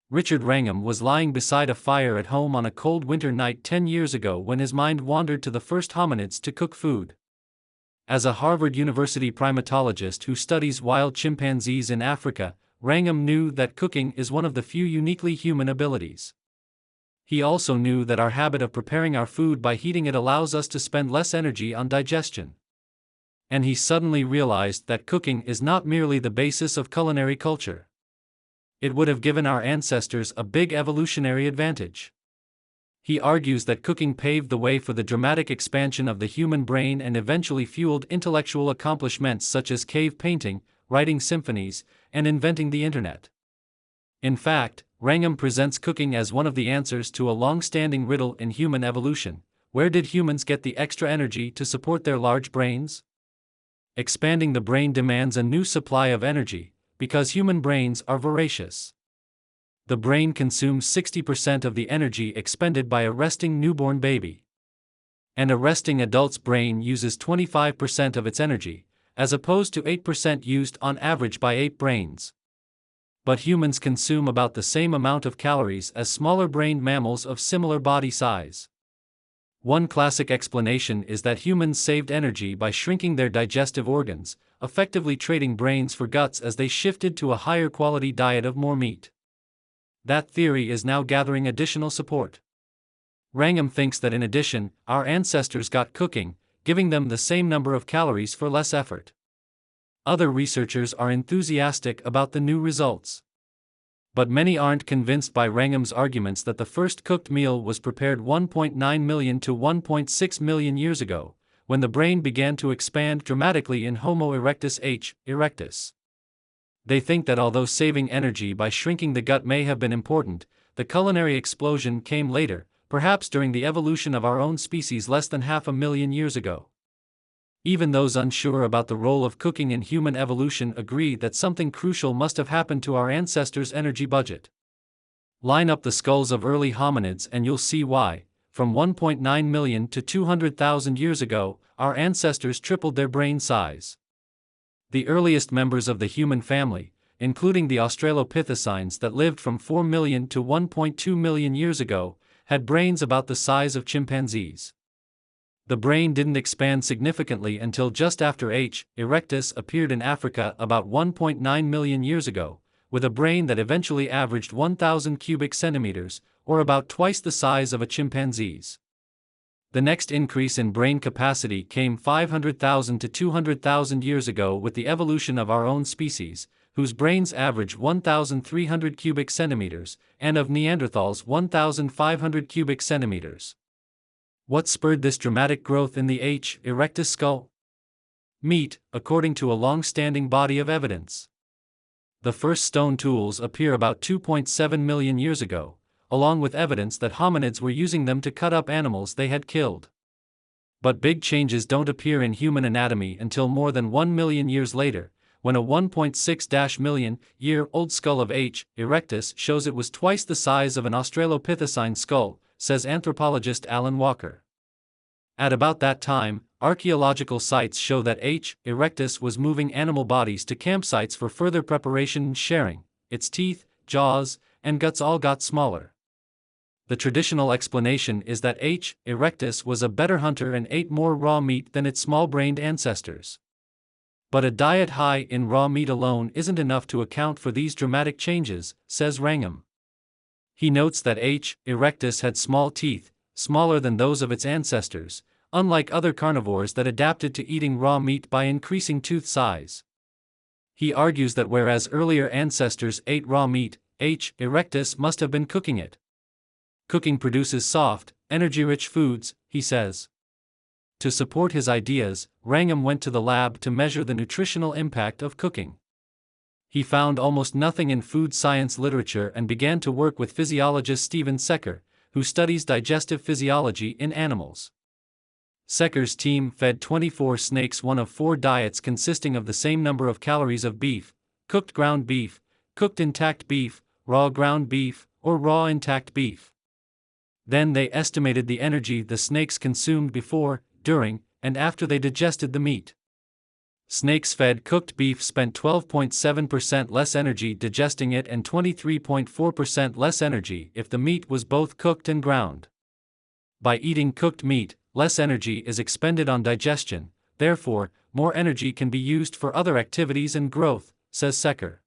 Richard Wrangham was lying beside a fire at home on a cold winter night 10 years ago when his mind wandered to the first hominids to cook food. As a Harvard University primatologist who studies wild chimpanzees in Africa, Wrangham knew that cooking is one of the few uniquely human abilities. He also knew that our habit of preparing our food by heating it allows us to spend less energy on digestion. And he suddenly realized that cooking is not merely the basis of culinary culture. It would have given our ancestors a big evolutionary advantage. He argues that cooking paved the way for the dramatic expansion of the human brain and eventually fueled intellectual accomplishments such as cave painting, writing symphonies, and inventing the internet. In fact, Wrangham presents cooking as one of the answers to a long-standing riddle in human evolution: where did humans get the extra energy to support their large brains? Expanding the brain demands a new supply of energy, because human brains are voracious. The brain consumes 60% of the energy expended by a resting newborn baby. And a resting adult's brain uses 25% of its energy, as opposed to 8% used on average by ape brains. But humans consume about the same amount of calories as smaller-brained mammals of similar body size. One classic explanation is that humans saved energy by shrinking their digestive organs, effectively trading brains for guts as they shifted to a higher quality diet of more meat. That theory is now gathering additional support. Wrangham thinks that in addition, our ancestors got cooking, giving them the same number of calories for less effort. Other researchers are enthusiastic about the new results. But many aren't convinced by Wrangham's arguments that the first cooked meal was prepared 1.9 million to 1.6 million years ago, when the brain began to expand dramatically in Homo erectus H. erectus. They think that although saving energy by shrinking the gut may have been important, the culinary explosion came later, perhaps during the evolution of our own species less than 500,000 years ago. Even those unsure about the role of cooking in human evolution agree that something crucial must have happened to our ancestors' energy budget. Line up the skulls of early hominids and you'll see why. From 1.9 million to 200,000 years ago, our ancestors tripled their brain size. The earliest members of the human family, including the Australopithecines that lived from 4 million to 1.2 million years ago, had brains about the size of chimpanzees. The brain didn't expand significantly until just after H. erectus appeared in Africa about 1.9 million years ago, with a brain that eventually averaged 1,000 cubic centimeters, or about twice the size of a chimpanzee's. The next increase in brain capacity came 500,000 to 200,000 years ago with the evolution of our own species, whose brains averaged 1,300 cubic centimeters, and of Neanderthals 1,500 cubic centimeters. What spurred this dramatic growth in the H. erectus skull? Meat, according to a long-standing body of evidence. The first stone tools appear about 2.7 million years ago, along with evidence that hominids were using them to cut up animals they had killed. But big changes don't appear in human anatomy until more than 1 million years later, when a 1.6 million-year-old skull of H. erectus shows it was twice the size of an Australopithecine skull, says anthropologist Alan Walker. At about that time, archaeological sites show that H. erectus was moving animal bodies to campsites for further preparation and sharing. Its teeth, jaws, and guts all got smaller. The traditional explanation is that H. erectus was a better hunter and ate more raw meat than its small-brained ancestors. But a diet high in raw meat alone isn't enough to account for these dramatic changes, says Wrangham. He notes that H. erectus had small teeth, smaller than those of its ancestors, unlike other carnivores that adapted to eating raw meat by increasing tooth size. He argues that whereas earlier ancestors ate raw meat, H. erectus must have been cooking it. Cooking produces soft, energy-rich foods, he says. To support his ideas, Wrangham went to the lab to measure the nutritional impact of cooking. He found almost nothing in food science literature and began to work with physiologist Stephen Secker, who studies digestive physiology in animals. Secker's team fed 24 snakes one of 4 diets consisting of the same number of calories of beef, cooked ground beef, cooked intact beef, raw ground beef, or raw intact beef. Then they estimated the energy the snakes consumed before, during, and after they digested the meat. Snakes fed cooked beef spent 12.7% less energy digesting it and 23.4% less energy if the meat was both cooked and ground. By eating cooked meat, less energy is expended on digestion, therefore, more energy can be used for other activities and growth, says Secker.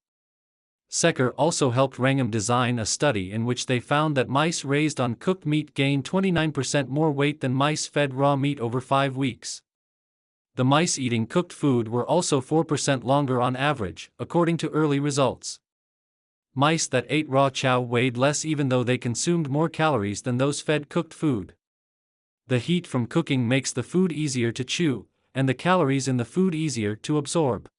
Secker also helped Wrangham design a study in which they found that mice raised on cooked meat gained 29% more weight than mice fed raw meat over 5 weeks. The mice eating cooked food were also 4% longer on average, according to early results. Mice that ate raw chow weighed less even though they consumed more calories than those fed cooked food. The heat from cooking makes the food easier to chew, and the calories in the food easier to absorb.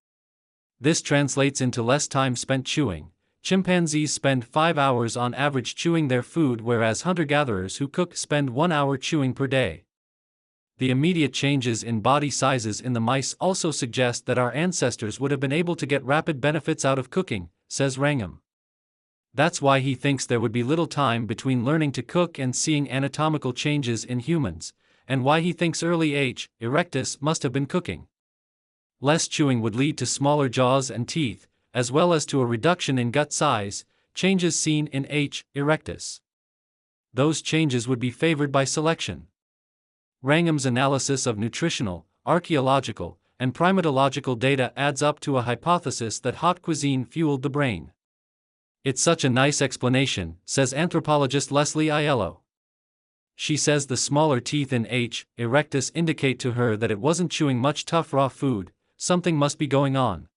This translates into less time spent chewing. Chimpanzees spend 5 hours on average chewing their food, whereas hunter-gatherers who cook spend 1 hour chewing per day. The immediate changes in body sizes in the mice also suggest that our ancestors would have been able to get rapid benefits out of cooking, says Wrangham. That's why he thinks there would be little time between learning to cook and seeing anatomical changes in humans, and why he thinks early H. erectus must have been cooking. Less chewing would lead to smaller jaws and teeth, as well as to a reduction in gut size, changes seen in H. erectus. Those changes would be favored by selection. Wrangham's analysis of nutritional, archaeological, and primatological data adds up to a hypothesis that hot cuisine fueled the brain. It's such a nice explanation, says anthropologist Leslie Aiello. She says the smaller teeth in H. erectus indicate to her that it wasn't chewing much tough raw food, something must be going on.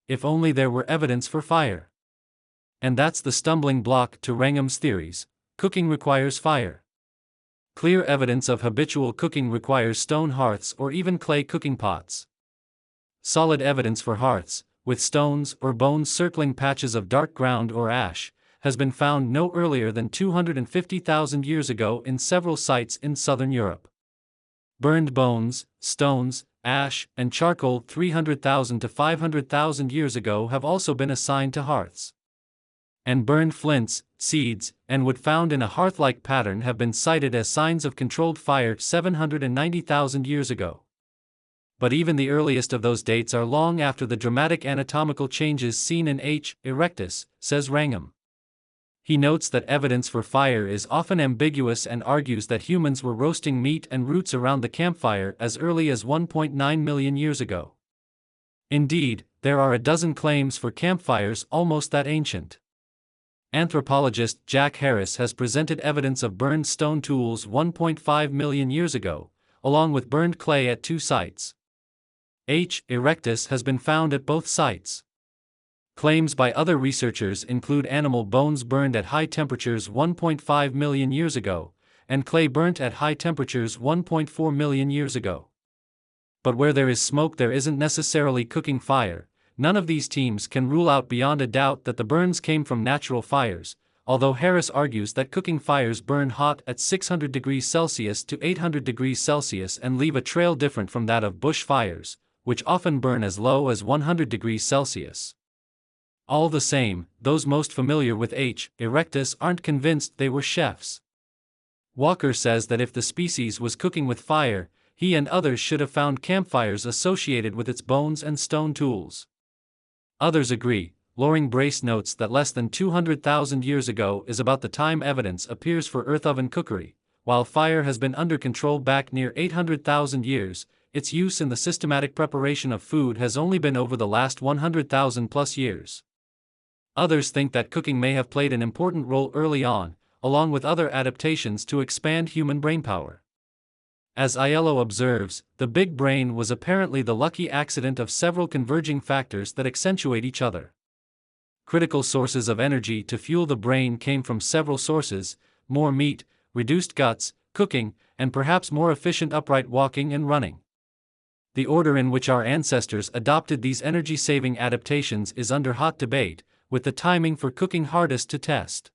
If only there were evidence for fire. And that's the stumbling block to Wrangham's theories: cooking requires fire. Clear evidence of habitual cooking requires stone hearths or even clay cooking pots. Solid evidence for hearths, with stones or bones circling patches of dark ground or ash, has been found no earlier than 250,000 years ago in several sites in southern Europe. Burned bones, stones, ash, and charcoal 300,000 to 500,000 years ago have also been assigned to hearths. And burned flints, seeds, and wood found in a hearth-like pattern have been cited as signs of controlled fire 790,000 years ago. But even the earliest of those dates are long after the dramatic anatomical changes seen in H. erectus, says Wrangham. He notes that evidence for fire is often ambiguous and argues that humans were roasting meat and roots around the campfire as early as 1.9 million years ago. Indeed, there are a dozen claims for campfires almost that ancient. Anthropologist Jack Harris has presented evidence of burned stone tools 1.5 million years ago, along with burned clay at 2 sites. H. erectus has been found at both sites. Claims by other researchers include animal bones burned at high temperatures 1.5 million years ago, and clay burnt at high temperatures 1.4 million years ago. But where there is smoke there isn't necessarily cooking fire. None of these teams can rule out beyond a doubt that the burns came from natural fires, although Harris argues that cooking fires burn hot at 600 degrees Celsius to 800 degrees Celsius and leave a trail different from that of bush fires, which often burn as low as 100 degrees Celsius. All the same, those most familiar with H. erectus aren't convinced they were chefs. Walker says that if the species was cooking with fire, he and others should have found campfires associated with its bones and stone tools. Others agree. Loring Brace notes that less than 200,000 years ago is about the time evidence appears for earth oven cookery. While fire has been under control back near 800,000 years, its use in the systematic preparation of food has only been over the last 100,000 plus years. Others think that cooking may have played an important role early on, along with other adaptations to expand human brainpower. As Aiello observes, the big brain was apparently the lucky accident of several converging factors that accentuate each other. Critical sources of energy to fuel the brain came from several sources: more meat, reduced guts, cooking, and perhaps more efficient upright walking and running. The order in which our ancestors adopted these energy-saving adaptations is under hot debate, with the timing for cooking hardest to test.